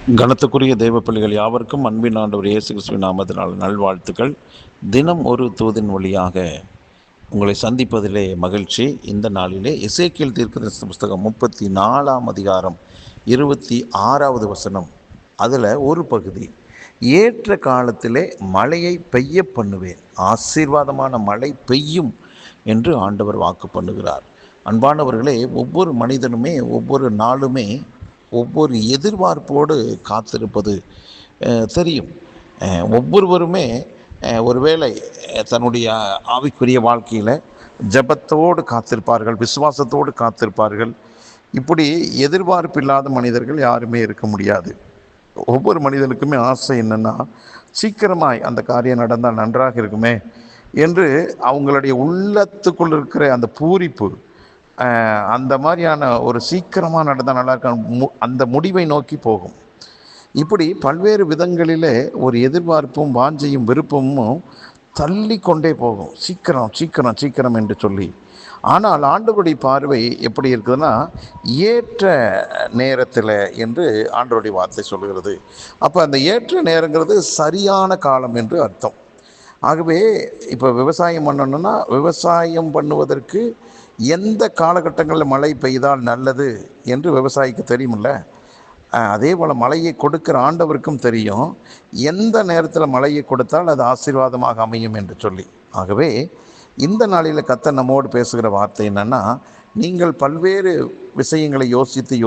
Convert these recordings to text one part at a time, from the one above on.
கனத்துக்குரிய தெய்வ பிள்ளைகள் யாவருக்கும் அன்பின் ஆண்டவர் இயேசு கிறிஸ்துவின் நாமத்தினால் நல்வாழ்த்துக்கள். தினம் ஒரு தூதின் வழியாக உங்களை சந்திப்பதிலே மகிழ்ச்சி. இந்த நாளிலே எசேக்கியேல் தீர்க்கதரிசன புஸ்தகம் 34ஆம் அதிகாரம் 26வது வசனம், அதில் ஒரு பகுதி, ஏற்ற காலத்திலே மழையை பெய்ய பண்ணுவேன், ஆசீர்வாதமான மழை பெய்யும் என்று ஆண்டவர் வாக்கு பண்ணுகிறார். அன்பானவர்களே, ஒவ்வொரு மனிதனுமே ஒவ்வொரு நாளுமே ஒவ்வொரு எதிர்பார்ப்போடு காத்திருப்பது தெரியும். ஒவ்வொருவருமே ஒருவேளை தன்னுடைய ஆவிக்குரிய வாழ்க்கையில் ஜெபத்தோடு காத்திருப்பார்கள், விசுவாசத்தோடு காத்திருப்பார்கள். இப்படி எதிர்பார்ப்பில்லாத மனிதர்கள் யாருமே இருக்க முடியாது. ஒவ்வொரு மனிதனுக்குமே ஆசை என்னென்னா, சீக்கிரமாய் அந்த காரியம் நடந்தால் நன்றாக இருக்குமே என்று அவங்களுடைய உள்ளத்துக்குள் இருக்கிற அந்த பூரிப்பு, அந்த மாதிரியான ஒரு சீக்கிரமாக நடந்தால் நல்லா இருக்க அந்த முடிவை நோக்கி போகும். இப்படி பல்வேறு விதங்களிலே ஒரு எதிர்பார்ப்பும் வாஞ்சையும் விருப்பமும் தள்ளி கொண்டே போகும், சீக்கிரம் சீக்கிரம் சீக்கிரம் என்று சொல்லி. ஆனால் ஆண்டவருடைய பார்வை எப்படி இருக்குதுன்னா, ஏற்ற நேரத்தில் என்று ஆண்டவருடைய வார்த்தை சொல்கிறது. அப்போ அந்த ஏற்ற நேரங்கிறது சரியான காலம் என்று அர்த்தம். ஆகவே இப்போ விவசாயம் பண்ணணும்னா, விவசாயம் பண்ணுவதற்கு எந்த காலகட்டங்களில் மழை பெய்தால் நல்லது என்று விவசாயிக்கு தெரியுமில்ல. அதே போல் மழையை கொடுக்கிற ஆண்டவருக்கும் தெரியும் எந்த நேரத்தில் மழையை கொடுத்தால் அது ஆசீர்வாதமாக அமையும் என்று சொல்லி. ஆகவே இந்த நாளில் கர்த்தர் நம்மோடு பேசுகிற வார்த்தை என்னென்னா, நீங்கள் பல்வேறு விஷயங்களை யோசித்து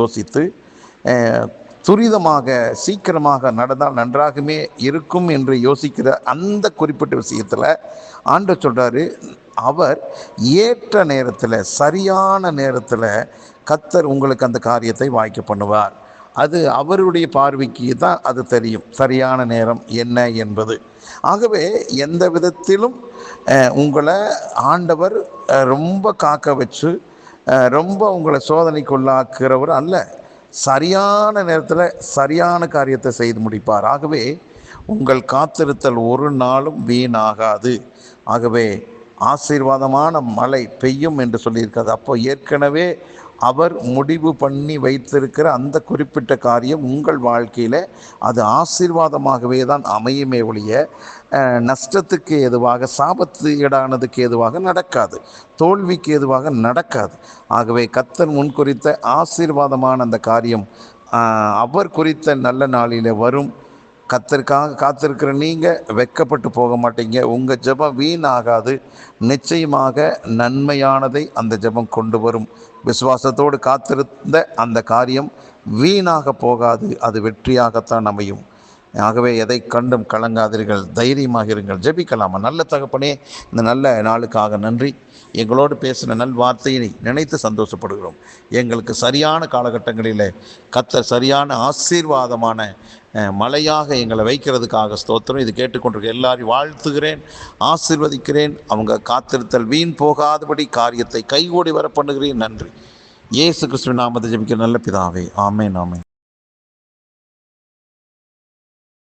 துரிதமாக சீக்கிரமாக நடந்தால் நன்றாகவே இருக்கும் என்று யோசிக்கிற அந்த குறிப்பிட்ட விஷயத்தில் ஆண்டவர் சொல்கிறாரு, அவர் ஏற்ற நேரத்தில் சரியான நேரத்தில் கர்த்தர் உங்களுக்கு அந்த காரியத்தை வாய்க்க பண்ணுவார். அது அவருடைய பார்வைக்கு தான் அது தெரியும், சரியான நேரம் என்ன என்பது. ஆகவே எந்த விதத்திலும் உங்களை ஆண்டவர் ரொம்ப காக்க வச்சு ரொம்ப உங்களை சோதனைக்குள்ளாக்குறவர் அல்ல. சரியான நேரத்தில் சரியான காரியத்தை செய்து முடிப்பார். ஆகவே உங்கள் காத்திருத்தல் ஒரு நாளும் வீணாகாது. ஆகவே ஆசீர்வாதமான மழை பெய்யும் என்று சொல்லியிருக்காது. அப்போ ஏற்கனவே அவர் முடிவு பண்ணி வைத்திருக்கிற அந்த குறிப்பிட்ட காரியம் உங்கள் வாழ்க்கையில் அது ஆசீர்வாதமாகவே தான் அமையுமே ஒழிய நஷ்டத்துக்கு ஏதுவாக, சாபத்து ஈடானதுக்கு ஏதுவாக நடக்காது, தோல்விக்கு ஏதுவாக நடக்காது. ஆகவே கர்த்தர் முன்குறித்த ஆசீர்வாதமான அந்த காரியம் அவர் குறித்த நல்ல நாளில் வரும். கர்த்தருக்காக காத்திருக்கிற நீங்கள் வெட்கப்பட்டு போக மாட்டீங்க. உங்கள் ஜெபம் வீணாகாது. நிச்சயமாக நன்மையானதை அந்த ஜெபம் கொண்டு வரும். விசுவாசத்தோடு காத்திருந்த அந்த காரியம் வீணாக போகாது, அது வெற்றியாகத்தான் அமையும். ஆகவே எதை கண்டும் கலங்காதீர்கள், தைரியமாக இருங்கள். ஜெபிக்கலாமா? நல்ல தகப்பனே, இந்த நல்ல நாளுக்காக நன்றி. எங்களோடு பேசின நல் வார்த்தையை நினைத்து சந்தோஷப்படுகிறோம். எங்களுக்கு சரியான காலகட்டங்களில் கர்த்தர் சரியான ஆசீர்வாதமான மழையாக எங்களை வைக்கிறதுக்காக ஸ்தோத்திரம். இது கேட்டுக்கொண்டிருக்க எல்லாரையும் வாழ்த்துகிறேன், ஆசீர்வதிக்கிறேன். அவங்க காத்திருத்தல் வீண் போகாதபடி காரியத்தை கைகூடி வர பண்ணுகிறேன். நன்றி. இயேசு கிறிஸ்துவின் நாமத்தை ஜெபிக்கிற நல்ல பிதாவே, ஆமென் ஆமென்.